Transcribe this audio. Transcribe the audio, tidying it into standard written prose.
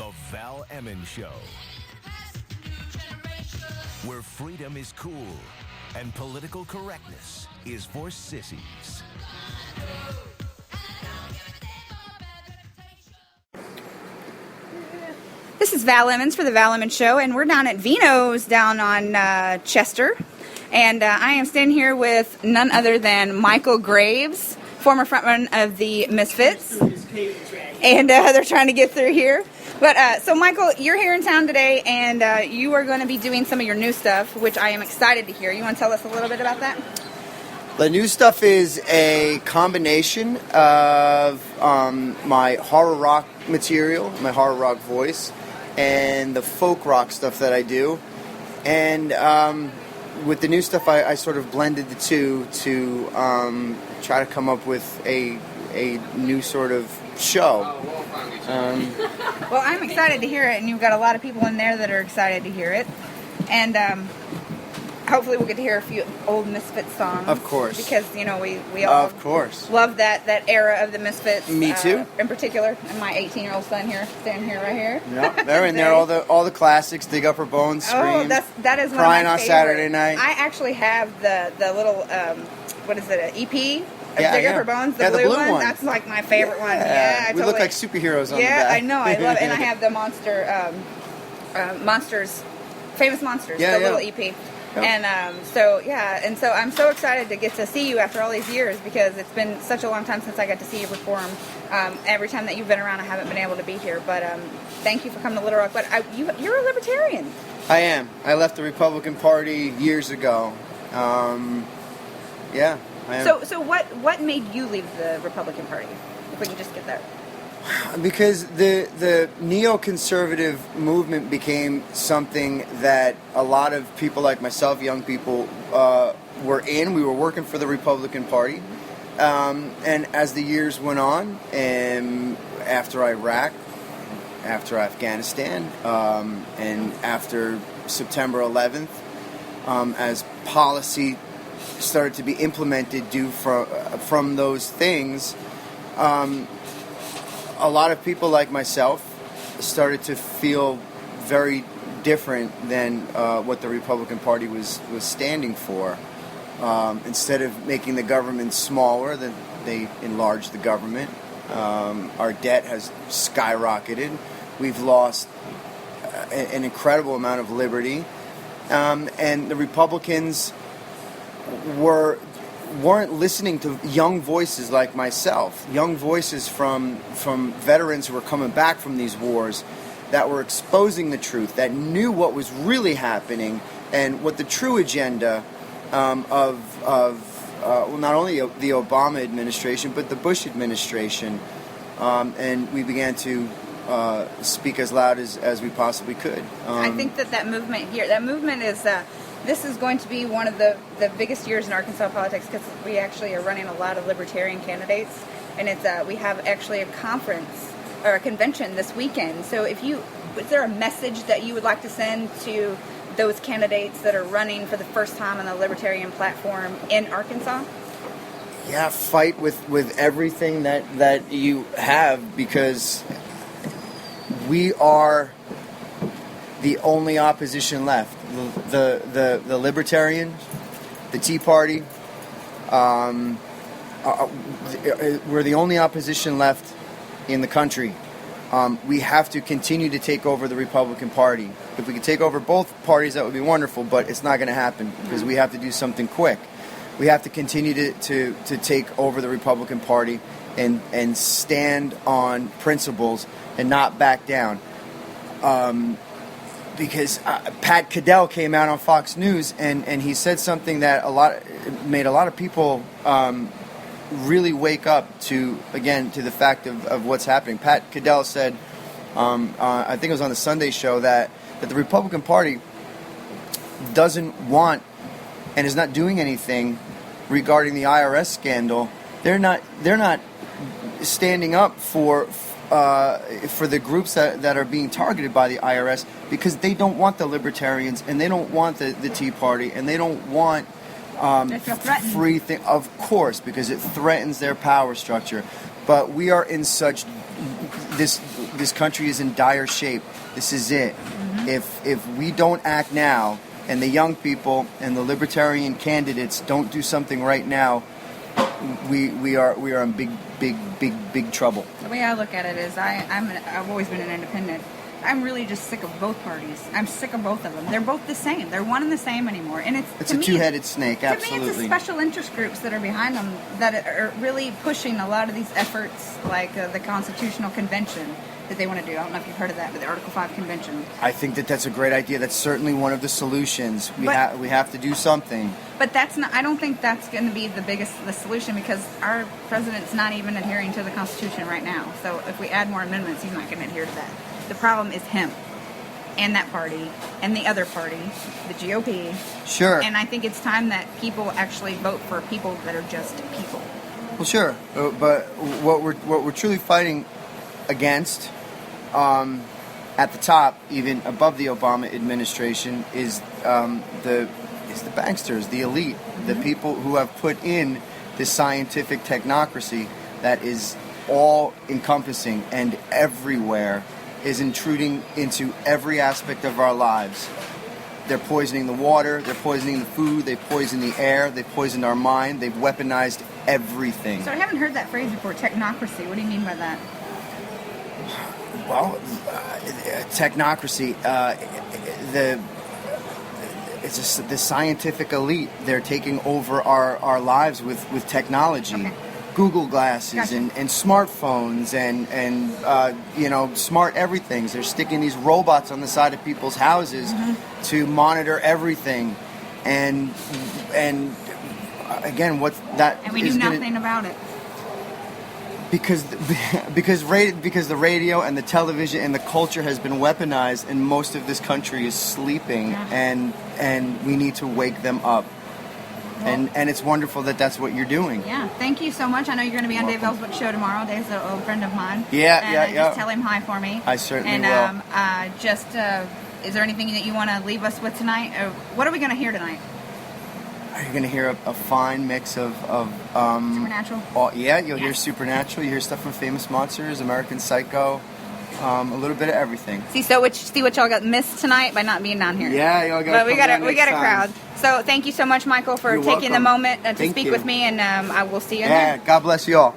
The Val Emmons Show, where freedom is cool and political correctness is for sissies. This is Val Emmons for The Val Emmons Show, and we're down at Vino's down on Chester. And I am standing here with none other than Michale Graves, former frontman of the Misfits. And they're trying to get through here. But so Michale, you're here in town today, and you are going to be doing some of your new stuff, which I am excited to hear. You want to tell us a little bit about that? The new stuff is a combination of my horror rock material, my horror rock voice, and the folk rock stuff that I do. And with the new stuff, I sort of blended the two to try to come up with a new sort of show. Well, I'm excited to hear it, and you've got a lot of people in there that are excited to hear it. And hopefully we'll get to hear a few old Misfits songs. Of course. Because, you know, we all of course love that era of the Misfits. Me too. In particular, and my 18-year-old son here, standing here, right here. Yeah, they're in there. All the classics, Dig Up Her Bones, Scream. Oh, that is one Crying of my on favorite. Saturday Night. I actually have the little, what is it, an EP? Yeah, Dig Up yeah. Her Bones, the Yeah, blue one. That's like my favorite one. Yeah, we look like superheroes on the Yeah, back. I know. I love it. And I have the Monsters, Famous Monsters, the little EP. Yep. And so I'm so excited to get to see you after all these years, because it's been such a long time since I got to see you perform. Every time that you've been around, I haven't been able to be here. But thank you for coming to Little Rock. But you're a Libertarian. I am. I left the Republican Party years ago. Yeah, I am. So what made you leave the Republican Party? If we can just get there. Because the neoconservative movement became something that a lot of people like myself, young people, were in. We were working for the Republican Party. And as the years went on, and after Iraq, after Afghanistan, and after September 11th, as policy started to be implemented from those things, a lot of people like myself started to feel very different than what the Republican Party was standing for. Instead of making the government smaller, they enlarged the government. Our debt has skyrocketed. We've lost an incredible amount of liberty. And the Republicans weren't listening to young voices like myself, young voices from veterans who were coming back from these wars, that were exposing the truth, that knew what was really happening and what the true agenda of not only the Obama administration but the Bush administration, and we began to speak as loud as we possibly could. I think that movement is. This is going to be one of the biggest years in Arkansas politics, because we actually are running a lot of Libertarian candidates, and we have actually a conference or a convention this weekend. So is there a message that you would like to send to those candidates that are running for the first time on the Libertarian platform in Arkansas? Yeah, fight with everything that you have, because we are the only opposition left. The Libertarian, the Tea Party, we're the only opposition left in the country. We have to continue to take over the Republican Party. If we could take over both parties, that would be wonderful, but it's not going to happen, because we have to do something quick. We have to continue to take over the Republican Party and stand on principles and not back down. Because Pat Caddell came out on Fox News and he said something that made a lot of people really wake up to the fact of what's happening. Pat Caddell said, I think it was on the Sunday show, that the Republican Party doesn't want and is not doing anything regarding the IRS scandal. They're not standing up for the groups that are being targeted by the IRS, because they don't want the Libertarians, and they don't want the Tea Party, and they don't want free thing, of course, because it threatens their power structure. But we are in such this this country is in dire shape. This is it. If we don't act now, and the young people and the Libertarian candidates don't do something right now, we are in big trouble. The way I look at it is I've always been an independent. I'm really just sick of both parties. I'm sick of both of them. They're both the same. They're one and the same anymore. And it's a two-headed snake, absolutely. To me, it's the special interest groups that are behind them that are really pushing a lot of these efforts, like the Constitutional Convention that they want to do. I don't know if you've heard of that, but the Article 5 Convention. I think that's a great idea. That's certainly one of the solutions. We have to do something. But that's not. I don't think that's going to be the solution, because our president's not even adhering to the Constitution right now. So if we add more amendments, he's not going to adhere to that. The problem is him and that party and the other party, the GOP. Sure. And I think it's time that people actually vote for people that are just people. Well, sure. But what we're truly fighting against, at the top, even above the Obama administration, is the banksters, the elite, the people who have put in this scientific technocracy that is all encompassing and everywhere, is intruding into every aspect of our lives. They're poisoning the water, they're poisoning the food, they poison the air, they've poisoned our mind, they've weaponized everything. So I haven't heard that phrase before, technocracy. What do you mean by that? Well, technocracy, it's just the scientific elite. They're taking over our lives with technology. Okay. Google glasses Gotcha. and smartphones and smart everythings. They're sticking these robots on the side of people's houses to monitor everything, and again, what's that? And we do nothing about it. Because the radio and the television and the culture has been weaponized, and most of this country is sleeping, and we need to wake them up. Well, and it's wonderful that that's what you're doing. Yeah, thank you so much. I know you're going to be on Dave Bell's book show tomorrow. Dave's an old friend of mine. Yeah. Just tell him hi for me. I certainly will. And is there anything that you want to leave us with tonight? Or what are we going to hear tonight? Are you going to hear a fine mix of Supernatural? You'll hear Supernatural. You hear stuff from Famous Monsters, American Psycho, a little bit of everything. See what y'all got missed tonight by not being down here. Yeah, y'all got. But we got a crowd. So thank you so much, Michael, for taking the moment to speak with me, and I will see you in there. God bless you all.